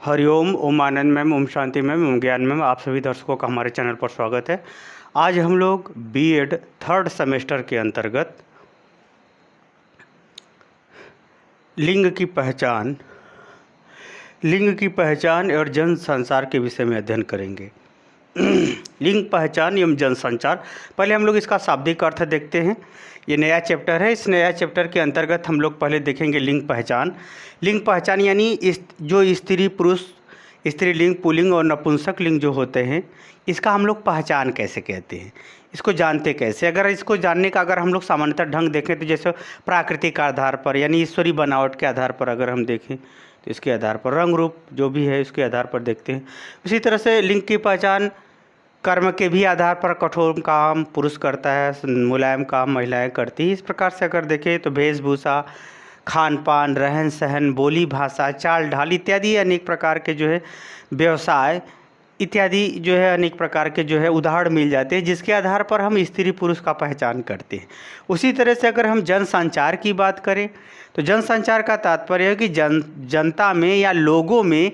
हरिओम, ओम आनंद ma'am, Om Shanti ma'am, ओम ज्ञान ma'am, आप सभी दर्शकों का हमारे चैनल पर स्वागत है। आज हम लोग बीएड थर्ड सेमेस्टर के अंतर्गत लिंग की पहचान और जन संचार के विषय में अध्ययन करेंगे। लिंग पहचान एवं जनसंचार। पहले हम लोग इसका शाब्दिक अर्थ देखते हैं। ये नया चैप्टर है। इस नया चैप्टर के अंतर्गत हम लोग पहले देखेंगे लिंग पहचान। लिंग पहचान यानी जो स्त्री पुरुष, स्त्रीलिंग, पुल्लिंग और नपुंसक लिंग जो होते हैं, इसका हम लोग पहचान कैसे कहते हैं, इसको जानते कैसे। अगर इसको जानने का अगर हम लोग सामान्यतः ढंग देखें तो जैसे प्राकृतिक आधार पर यानी ईश्वरीय बनावट के आधार पर अगर हम देखें तो इसके आधार पर, रंग रूप जो भी है इसके आधार पर देखते हैं। उसी तरह से लिंग की पहचान कर्म के भी आधार पर, कठोर काम पुरुष करता है, मुलायम काम महिलाएं करती हैं। इस प्रकार से अगर देखें तो वेशभूषा, खान पान, रहन सहन, बोली भाषा, चाल ढाल इत्यादि अनेक प्रकार के जो है व्यवसाय इत्यादि जो है अनेक प्रकार के जो है उदाहरण मिल जाते हैं, जिसके आधार पर हम स्त्री पुरुष का पहचान करते हैं। उसी तरह से अगर हम जनसंचार की बात करें तो जनसंचार का तात्पर्य है कि जनता में या लोगों में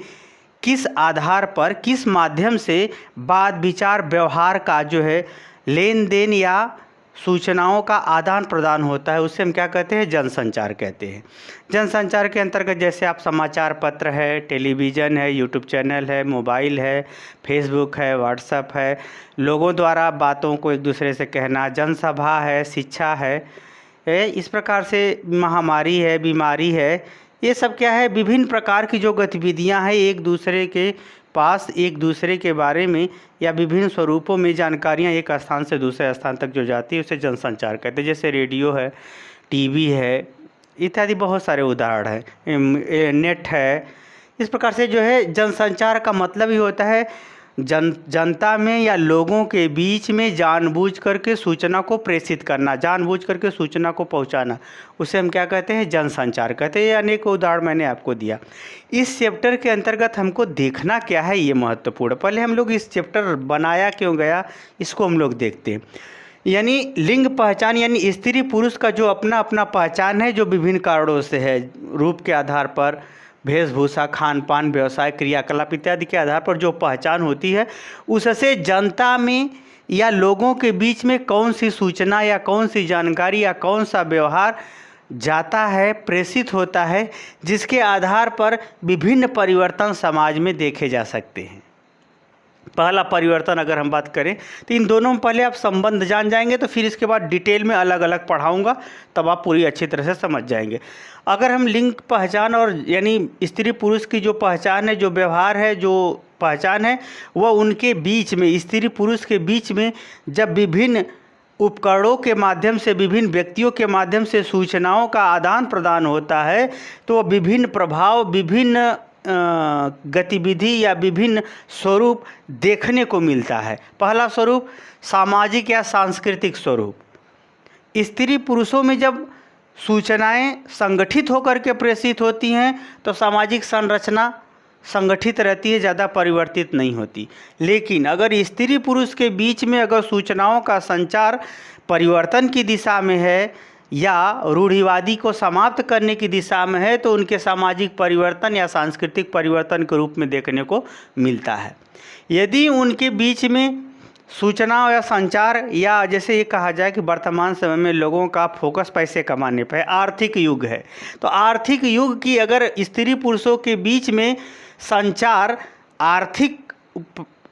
किस आधार पर, किस माध्यम से बात विचार व्यवहार का जो है लेन देन या सूचनाओं का आदान प्रदान होता है, उससे हम क्या कहते हैं, जनसंचार कहते हैं। जनसंचार के अंतर्गत जैसे आप समाचार पत्र है, टेलीविज़न है, यूट्यूब चैनल है, मोबाइल है, फेसबुक है, व्हाट्सएप है, लोगों द्वारा बातों को एक दूसरे से कहना, जनसभा है, शिक्षा है, इस प्रकार से महामारी है, बीमारी है, ये सब क्या है, विभिन्न प्रकार की जो गतिविधियां हैं एक दूसरे के पास एक दूसरे के बारे में या विभिन्न स्वरूपों में जानकारियां एक स्थान से दूसरे स्थान तक जो जाती है उसे जनसंचार कहते हैं। जैसे रेडियो है, टीवी है इत्यादि बहुत सारे उदाहरण हैं, नेट है। इस प्रकार से जो है जनसंचार का मतलब ही होता है जनता में या लोगों के बीच में जानबूझ करके सूचना को प्रेषित करना, जानबूझ करके सूचना को पहुंचाना, उसे हम क्या कहते हैं, जनसंचार कहते हैं। ये अनेक उदाहरण मैंने आपको दिया। इस चैप्टर के अंतर्गत हमको देखना क्या है, ये महत्वपूर्ण। पहले हम लोग इस चैप्टर बनाया क्यों गया इसको हम लोग देखते हैं। यानी लिंग पहचान यानी स्त्री पुरुष का जो अपना अपना पहचान है, जो विभिन्न कारणों से है, रूप के आधार पर, वेशभूषा, खान पान, व्यवसाय, क्रियाकलाप इत्यादि के आधार पर जो पहचान होती है, उससे जनता में या लोगों के बीच में कौन सी सूचना या कौन सी जानकारी या कौन सा व्यवहार जाता है, प्रेषित होता है, जिसके आधार पर विभिन्न परिवर्तन समाज में देखे जा सकते हैं। पहला परिवर्तन अगर हम बात करें तो इन दोनों में पहले आप संबंध जान जाएंगे, तो फिर इसके बाद डिटेल में अलग अलग पढ़ाऊंगा, तब आप पूरी अच्छी तरह से समझ जाएंगे। अगर हम लिंग पहचान और यानी स्त्री पुरुष की जो पहचान है, जो व्यवहार है, जो पहचान है, वह उनके बीच में, स्त्री पुरुष के बीच में जब विभिन्न उपकरणों के माध्यम से, विभिन्न व्यक्तियों के माध्यम से सूचनाओं का आदान प्रदान होता है, तो विभिन्न प्रभाव, विभिन्न गतिविधि या विभिन्न स्वरूप देखने को मिलता है। पहला स्वरूप सामाजिक या सांस्कृतिक स्वरूप। स्त्री पुरुषों में जब सूचनाएं संगठित होकर के प्रेषित होती हैं तो सामाजिक संरचना संगठित रहती है, ज़्यादा परिवर्तित नहीं होती। लेकिन अगर स्त्री पुरुष के बीच में अगर सूचनाओं का संचार परिवर्तन की दिशा में है या रूढ़िवादी को समाप्त करने की दिशा में है, तो उनके सामाजिक परिवर्तन या सांस्कृतिक परिवर्तन के रूप में देखने को मिलता है। यदि उनके बीच में सूचना या संचार, या जैसे ये कहा जाए कि वर्तमान समय में लोगों का फोकस पैसे कमाने पर है, आर्थिक युग है, तो आर्थिक युग की अगर स्त्री पुरुषों के बीच में संचार आर्थिक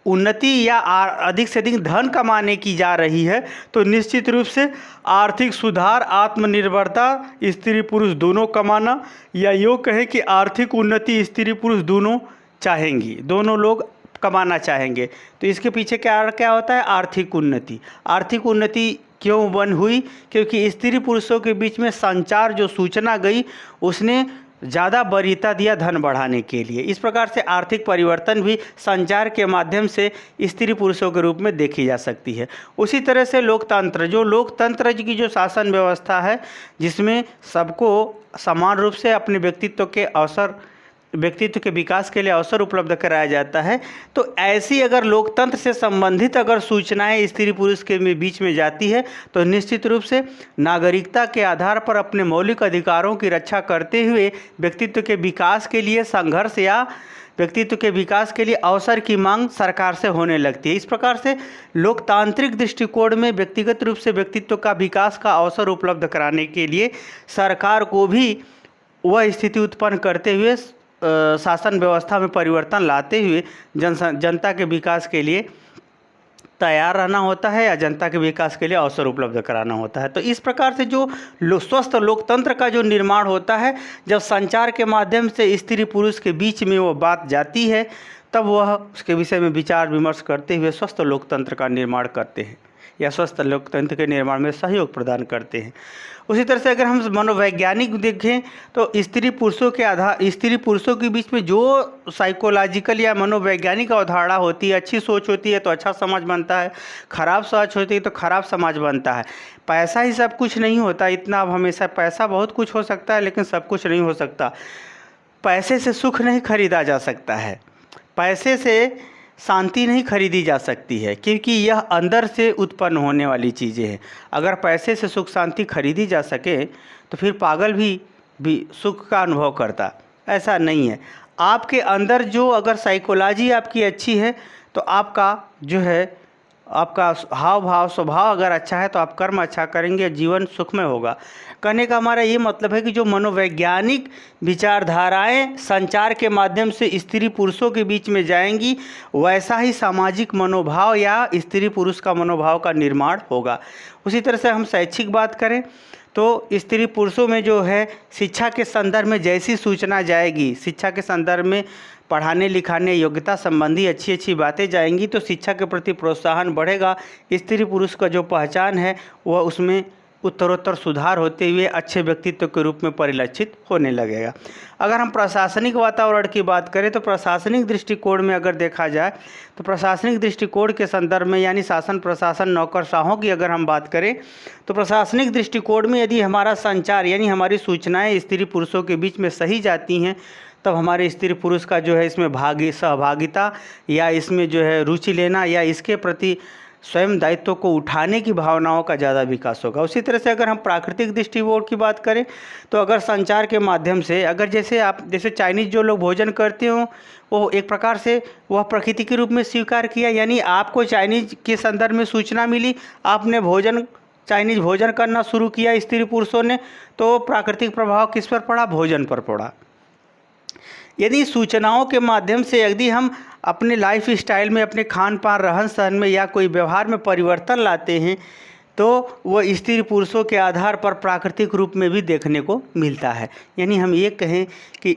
उन्नति या अधिक से अधिक धन कमाने की जा रही है, तो निश्चित रूप से आर्थिक सुधार, आत्मनिर्भरता स्त्री पुरुष दोनों कमाना, या यूँ कहें कि आर्थिक उन्नति स्त्री पुरुष दोनों चाहेंगी, दोनों लोग कमाना चाहेंगे। तो इसके पीछे क्या क्या होता है, आर्थिक उन्नति। आर्थिक उन्नति क्यों बन हुई, क्योंकि स्त्री पुरुषों के बीच में संचार, जो सूचना गई, उसने ज़्यादा वरीयता दिया धन बढ़ाने के लिए। इस प्रकार से आर्थिक परिवर्तन भी संचार के माध्यम से स्त्री पुरुषों के रूप में देखी जा सकती है। उसी तरह से लोकतंत्र, जो लोकतंत्र की जो शासन व्यवस्था है, जिसमें सबको समान रूप से अपने व्यक्तित्व के अवसर व्यक्तित्व के विकास के लिए अवसर उपलब्ध कराया जाता है। तो ऐसी अगर लोकतंत्र से संबंधित अगर सूचनाएं स्त्री पुरुष के बीच में जाती है तो निश्चित रूप से नागरिकता के आधार पर अपने मौलिक अधिकारों की रक्षा करते हुए व्यक्तित्व के विकास के लिए संघर्ष या व्यक्तित्व के विकास के लिए अवसर की मांग सरकार से होने लगती है। इस प्रकार से लोकतांत्रिक दृष्टिकोण में व्यक्तिगत रूप से व्यक्तित्व का विकास का अवसर उपलब्ध कराने के लिए सरकार को भी वह स्थिति उत्पन्न करते हुए शासन व्यवस्था में परिवर्तन लाते हुए जनता के विकास के लिए तैयार रहना होता है या जनता के विकास के लिए अवसर उपलब्ध कराना होता है। तो इस प्रकार से जो स्वस्थ लोकतंत्र का जो निर्माण होता है, जब संचार के माध्यम से स्त्री पुरुष के बीच में वो बात जाती है, तब वह उसके विषय में विचार विमर्श करते हुए स्वस्थ लोकतंत्र का निर्माण करते हैं या स्वस्थ लोकतंत्र के निर्माण में सहयोग प्रदान करते हैं। उसी तरह से अगर हम मनोवैज्ञानिक देखें तो स्त्री पुरुषों के बीच में जो साइकोलॉजिकल या मनोवैज्ञानिक अवधारणा होती है, अच्छी सोच होती है तो अच्छा समाज बनता है, खराब सोच होती है तो खराब समाज बनता है। पैसा ही सब कुछ नहीं होता, इतना अब हमेशा पैसा बहुत कुछ हो सकता है लेकिन सब कुछ नहीं हो सकता। पैसे से सुख नहीं खरीदा जा सकता है, पैसे से शांति नहीं खरीदी जा सकती है, क्योंकि यह अंदर से उत्पन्न होने वाली चीज़ें हैं। अगर पैसे से सुख शांति खरीदी जा सके तो फिर पागल भी सुख का अनुभव करता, ऐसा नहीं है। आपके अंदर जो अगर साइकोलॉजी आपकी अच्छी है तो आपका जो है आपका हाव भाव स्वभाव अगर अच्छा है तो आप कर्म अच्छा करेंगे, जीवन सुखमय होगा। कहने का हमारा ये मतलब है कि जो मनोवैज्ञानिक विचारधाराएं संचार के माध्यम से स्त्री पुरुषों के बीच में जाएंगी, वैसा ही सामाजिक मनोभाव या स्त्री पुरुष का मनोभाव का निर्माण होगा। उसी तरह से हम शैक्षिक बात करें तो स्त्री पुरुषों में जो है शिक्षा के संदर्भ में जैसी सूचना जाएगी, शिक्षा के संदर्भ में पढ़ाने लिखाने योग्यता संबंधी अच्छी अच्छी बातें जाएंगी तो शिक्षा के प्रति प्रोत्साहन बढ़ेगा। स्त्री पुरुष का जो पहचान है वह उसमें उत्तरोत्तर सुधार होते हुए अच्छे व्यक्तित्व के रूप में परिलक्षित होने लगेगा। अगर हम प्रशासनिक वातावरण की बात करें तो प्रशासनिक दृष्टिकोण में अगर देखा जाए तो प्रशासनिक दृष्टिकोण के संदर्भ में यानी शासन प्रशासन नौकरशाहों की अगर हम बात करें तो प्रशासनिक दृष्टिकोण में यदि हमारा संचार यानी हमारी सूचनाएं स्त्री पुरुषों के बीच में सही जाती हैं तब हमारे स्त्री पुरुष का जो है इसमें सहभागिता या इसमें जो है रुचि लेना या इसके प्रति स्वयं दायित्व को उठाने की भावनाओं का ज़्यादा विकास होगा। उसी तरह से अगर हम प्राकृतिक दृष्टिकोण की बात करें तो अगर संचार के माध्यम से अगर जैसे चाइनीज़ जो लोग भोजन करते हो वो एक प्रकार से वह प्रकृति के रूप में स्वीकार किया, यानी आपको चाइनीज़ के संदर्भ में सूचना मिली, आपने चाइनीज़ भोजन करना शुरू किया स्त्री पुरुषों ने, तो प्राकृतिक प्रभाव किस पर पड़ा? भोजन पर पड़ा। यदि सूचनाओं के माध्यम से यदि हम अपने लाइफ स्टाइल में अपने खान पान रहन सहन में या कोई व्यवहार में परिवर्तन लाते हैं तो वह स्त्री पुरुषों के आधार पर प्राकृतिक रूप में भी देखने को मिलता है। यानी हम ये कहें कि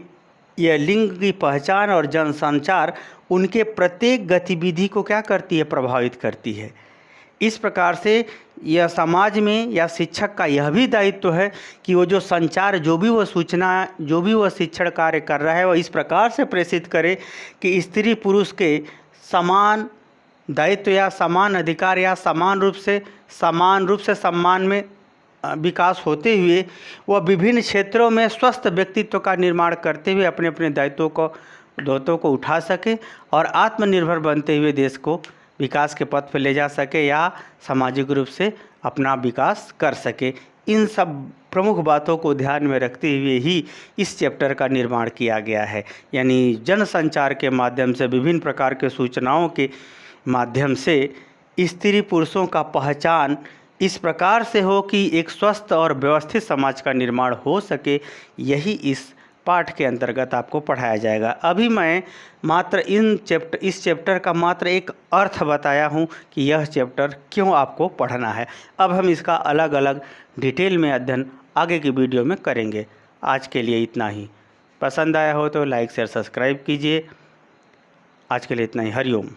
यह लिंग की पहचान और जनसंचार उनके प्रत्येक गतिविधि को क्या करती है? प्रभावित करती है। इस प्रकार से यह समाज में या शिक्षक का यह भी दायित्व है कि वो जो संचार जो भी वह सूचना जो भी वह शिक्षण कार्य कर रहा है वह इस प्रकार से प्रेषित करे कि स्त्री पुरुष के समान दायित्व या समान अधिकार या समान रूप से सम्मान में विकास होते हुए वह विभिन्न क्षेत्रों में स्वस्थ व्यक्तित्व का निर्माण करते हुए अपने अपने दायित्वों को उठा सके और आत्मनिर्भर बनते हुए देश को विकास के पथ पर ले जा सके या सामाजिक रूप से अपना विकास कर सके। इन सब प्रमुख बातों को ध्यान में रखते हुए ही इस चैप्टर का निर्माण किया गया है। यानी जनसंचार के माध्यम से विभिन्न प्रकार के सूचनाओं के माध्यम से स्त्री पुरुषों का पहचान इस प्रकार से हो कि एक स्वस्थ और व्यवस्थित समाज का निर्माण हो सके, यही इस पाठ के अंतर्गत आपको पढ़ाया जाएगा। अभी मैं मात्र इस चैप्टर का मात्र एक अर्थ बताया हूँ कि यह चैप्टर क्यों आपको पढ़ना है। अब हम इसका अलग अलग डिटेल में अध्ययन आगे की वीडियो में करेंगे। आज के लिए इतना ही। पसंद आया हो तो लाइक शेयर सब्सक्राइब कीजिए। आज के लिए इतना ही। हरिओम।